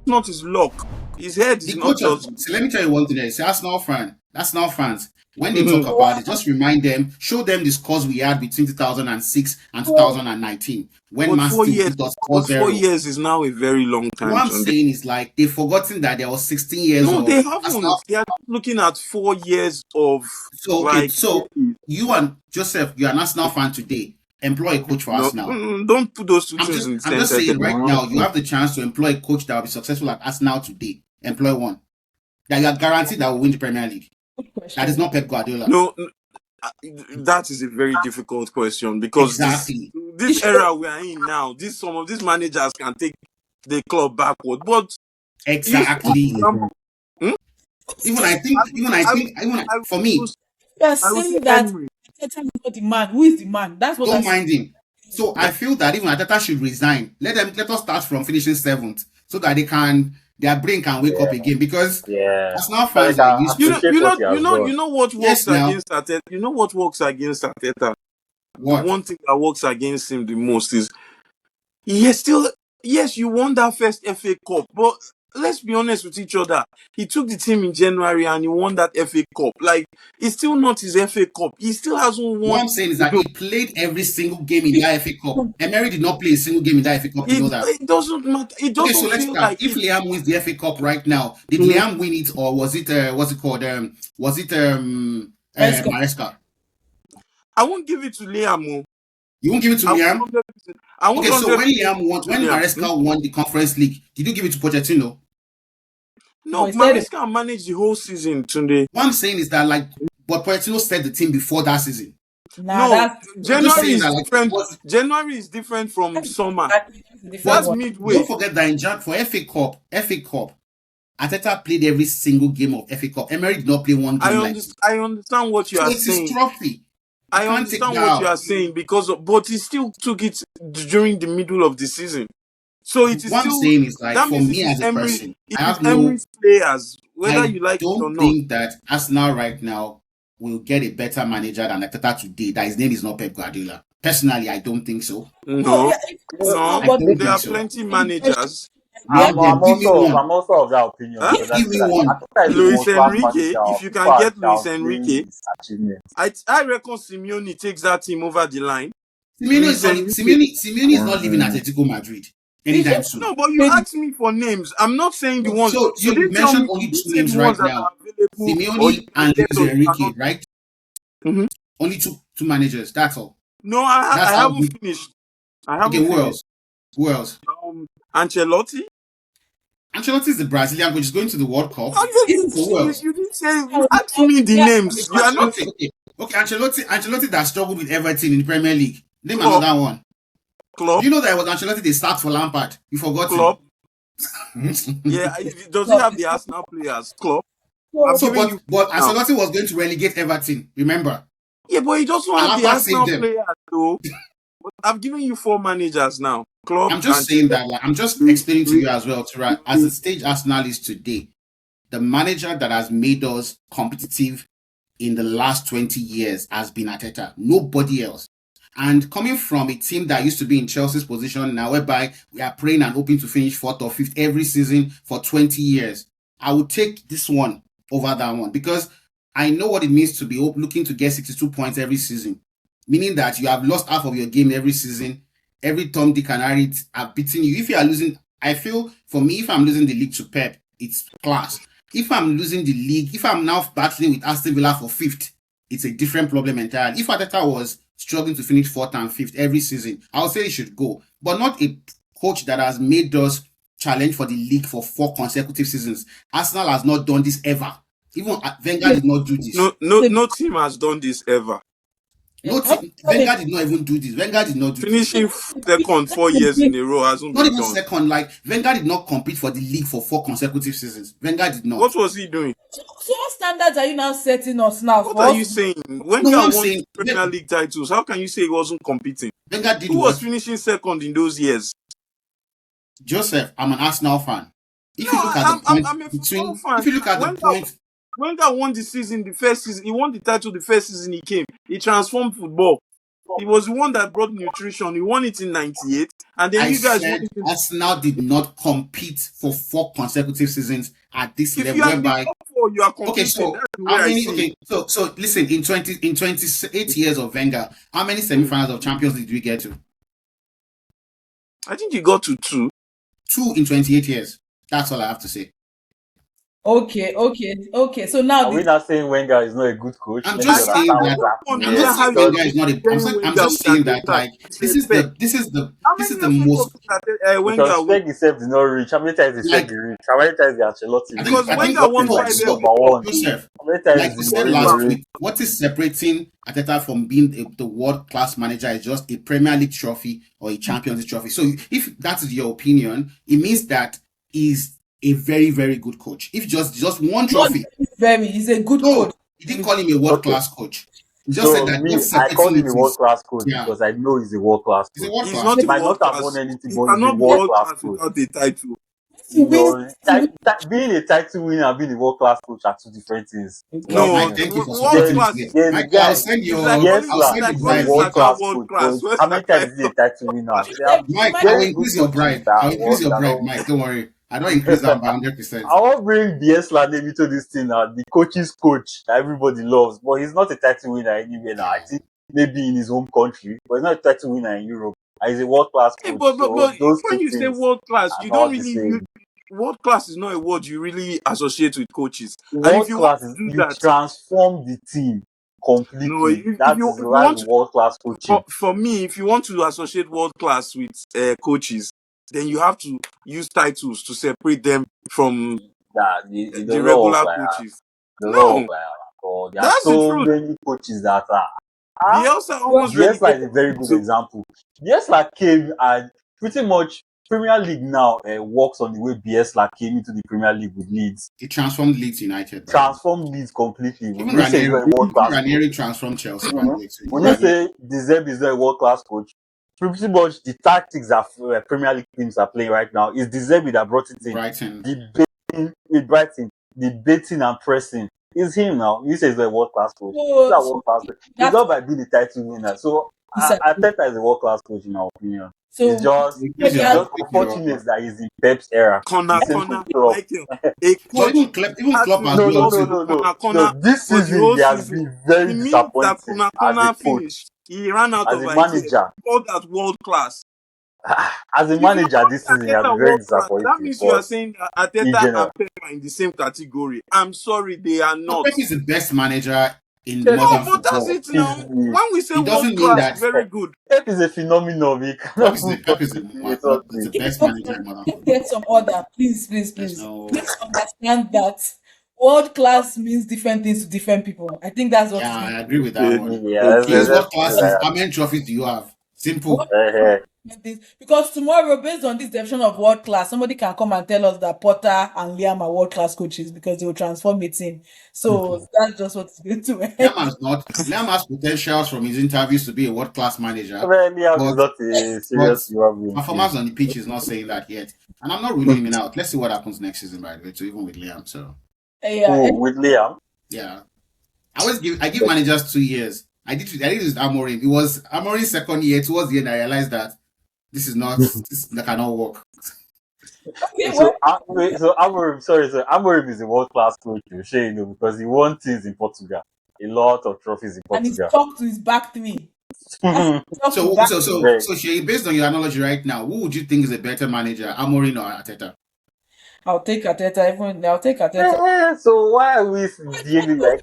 not his luck. His head is The not coach of, just. so let me tell you one thing. Say Arsenal fans, when they talk about it, just remind them, show them the scores we had between 2006 and 2019 when But Man City beat us 4 4-0. years is now a very long time. What I'm Sunday. saying is like they've forgotten that there was 16 years No, they of Arsenal. haven't. They are looking at 4 years of So okay, like. so you and Joseph, you are an Arsenal fan today. Employ a coach for No, Arsenal. don't put those two I'm things just in the I'm same just saying sentence. right now, you have the chance to employ a coach that will be successful at Arsenal today. Employ one. That you are guaranteed that will win the Premier League. That is not Pep Guardiola. No, that is a very difficult question because Exactly. this era we are in now, some of these managers can take the club backward. But you see, for Exactly. example, For me, You are I would say saying that Emery. Arteta is not the man. Who is the man? That's what I don't said. mind him. So I feel that even Arteta should resign. Let us start from finishing 7th so that their brain can wake up again because Arsenal fans Like, are I used to appreciate what he has done. What yes works now. against Arteta. You know what works against Arteta. The What? one thing that works against him the most is he is still. Yes, you won that first FA Cup, but let's be honest with each other. He took the team in January and he won that FA Cup. Like, it's still not his FA Cup. He still hasn't won. What I'm saying is that he played every single game in that FA Cup. Emery did not play a single game in that FA Cup. You know that. It doesn't matter. It Okay, doesn't so let's feel start. like If it. Liam wins the FA Cup right now, did Liam win it or was it what's it called? Was it Maresca? I won't give it to Liam. You won't give it to Liam? I won't Okay, so when 100% when Maresca won the Conference League, did you give it to Pochettino? No, Maresca managed the whole season, Tunde. What I'm saying is that but Pochettino set the team before that season. No, January is different. Like, January is different from summer. That's midway. Don't forget that for FA Cup, Arteta played every single game of FA Cup. Emery did not play one game. I understand what you are saying. It's his trophy. I understand what you are saying but he still took it during the middle of the season. So it is what still. I'm saying is that for me as a person, I have Emery's players, whether you like it or not. I don't think that Arsenal right now will get a better manager than Arteta today. That his name is not Pep Guardiola. Personally, I don't think so. No, there are plenty managers. I'm also of that opinion. Huh? Give me one. Luis Enrique, if you can get Luis Enrique, I reckon Simeone takes that team over the line. Simeone is not leaving Atletico Madrid anytime soon. No, but you asked me for names. I'm not saying the ones. So you mentioned only 2 names right now: Simeone and Luis Enrique, right? Mm-hmm. Only two managers. That's all. No, I haven't finished. Who else? Ancelotti. Ancelotti is the Brazilian, which is going to the World Cup. You didn't say. You asked me the names. You are not. Okay, Ancelotti that struggled with Everton in the Premier League. Name another one. Klopp. You know that it was Ancelotti they start for Lampard. You forgot Klopp. Yeah, does he have the Arsenal players? Klopp. But Ancelotti was going to relegate Everton. Remember? Yeah, but he doesn't have the Arsenal players though. I've given you 4 managers now. Klopp. I'm just saying that. I'm just explaining to you as well. As the stage Arsenal is today, the manager that has made us competitive in the last 20 years has been Arteta. Nobody else. And coming from a team that used to be in Chelsea's position now, whereby we are praying and hoping to finish 4th or 5th every season for 20 years, I would take this one over that one because I know what it means to be looking to get 62 points every season, meaning that you have lost half of your game every season. Every Tom, Dick, and Harry are beating you. If you are losing, I feel for me, if I'm losing the league to Pep, it's class. If I'm losing the league, if I'm now battling with Aston Villa for 5th, it's a different problem entirely. If Arteta was struggling to finish 4th and 5th every season, I would say he should go. But not a coach that has made us challenge for the league for 4 consecutive seasons. Arsenal has not done this ever. Even Wenger did not do this. No team has done this ever. Wenger did not even do this. Wenger did not do finishing second 4 years in a row hasn't not been even done. Second. Like Wenger did not compete for the league for 4 consecutive seasons. Wenger did not. What was he doing? So what standards are you now setting us now? What are you saying? Wenger won Premier League titles. How can you say he wasn't competing? Wenger did. Who was finishing second in those years? Joseph, I'm an Arsenal fan. If you look at the point, Wenger won the season, the first season. He won the title the first season he came. He transformed football. He was the one that brought nutrition. He won it in 98. And then I you guys said won it in... Arsenal did not compete for 4 consecutive seasons at this If level. you are in the Whereby, top 4, you are competing. okay, so that's the way how I many? see Okay, it. so listen. In 28 years of Wenger, how many semi-finals of Champions League did we get to? I think you got to 2. 2 in 28 years. That's all I have to say. Okay. So now Are we not saying Wenger is not a good coach? I'm Let me just saying understand that. exactly. I'm Understand not Yes, saying how you because Wenger is not a. comparing I'm Wenger just with saying that Arteta. like this is How the many FA most Cups did Wenger win? Peg did not reach. How many times did like. Peg reach? How many times did Ancelotti reach? Because I think Wenger What won is so 5 so FA number Cups. one? Joseph, How many times like did we said Mourinho last reach? week, what is separating Arteta from being the world class manager is just a Premier League trophy or a Champions League trophy. So if that is your opinion, it means that he's a very, very good coach. If just one trophy, he's a good no, coach. he didn't call him a world Okay, class coach. He just said so that me, what's I call separating him it a is, world class coach yeah, because I know he's a world class he's a coach. world He's class not He a coach. might world not have won class. anything, He but he's a cannot be world world class class coach. without a title. He wins. Being a title winner and being a world class coach are two different things. In my Well, No, Mike, opinion, thank you for world supporting there's this class. list. there's Mike, I'll guy. send It's like calling I'll Yes, it's send like your he's a calling bride. world Saka class world coach, class. but Where's how many times is he a Saka? title winner? There are Mike, I will very good increase your coaches bride. that I'll are increase world your that bride, are. Mike. Don't worry. I don't increase that by 100%. I won't bring Bielsa name into this thing now. The coach's coach that everybody loves, but he's not a title winner anywhere now. I think maybe in his home country, but he's not a title winner in Europe. And he's a world class Hey, coach. So but those when two you say things world class, are you don't not the really you same. world class is not a word you really associate with coaches. And if World you want class to is do you that, transform the team no, completely. That is if you that's want to, world class coaching. for me, if you want to associate world class with coaches, then you have to use titles to separate them from That it the does not work regular like that. coaches. It does not work No, like that at all. There are that's the so truth. many coaches that are Bielsa Well, almost Bielsa is relegated a very him good to. example. Bielsa came and pretty much Premier League now works on the way Bielsa came into the Premier League with Leeds. He transformed Leeds United, by the way. Transformed Leeds completely. Even Will you say he's Ranieri, not a world even class coach? Ranieri transformed Chelsea, by the way, too. When you say De Zerbi is not a world class coach, pretty much the tactics that Premier League teams are playing right now is De Zerbi that brought it in. Brighton. Debating with Brighton, debating and pressing. It's him now. You say he's not a world class coach. He's not a world class coach. It's that's not by being a title winner. So Arteta is a world class coach in my opinion. It's so. just Increase it's your, just increase your unfortunate that he's in Pep's era. Corner, The same thing corner, Klopp. Michael. A so coach even has Klopp to as be well, involved too. in corner No, this for the season whole he has season. been very It means that disappointing as a corner coach, finished. He ran out as of a ideas. manager. He called that world class. As a If you are manager, calling this season he has Arteta been very world class, that disappointing means you for are us saying that in Arteta and general. Pep are in the same category. I'm sorry, they are So not. Pep is the best manager in Pep No, modern is but that's football. it now. When we say It world doesn't mean class, that very good. Pep is a phenomenon. He cannot even Pep is completely with us. the Okay, best manager in modern let's football. get some order, please. There's no, Let's understand that world class means different things to different people. I think that's what yeah, it means. I agree with that one. Yeah, Okay. His world let's class is how many trophies do you have? Simple. World different things. Because tomorrow, based on this definition of world class, somebody can come and tell us that Potter and Liam are world class coaches because they will transform a team. So that's just what's going to end. Liam has potentials from his interviews to be a world class manager, Liam is but not a but serious human being. performance on the pitch is not saying that yet. And I'm not ruling him out. Let's see what happens next season, by the way, too, even with Liam. So Yeah, With Liam? yeah. I give managers 2 years. I did this with Amorim. It was Amorim's second year. Towards the end, I realized that this that cannot work. okay, So, Amorim, sorry, so Amorim is a world class coach, you know, because he won things in Portugal, a lot of trophies in and he's Portugal. talked to his back three. Talk to back. So Shay, based on your analogy right now, who would you think is a better manager, Amorim or Arteta? I'll take Arteta. I'll take Arteta. So why are we behaving like?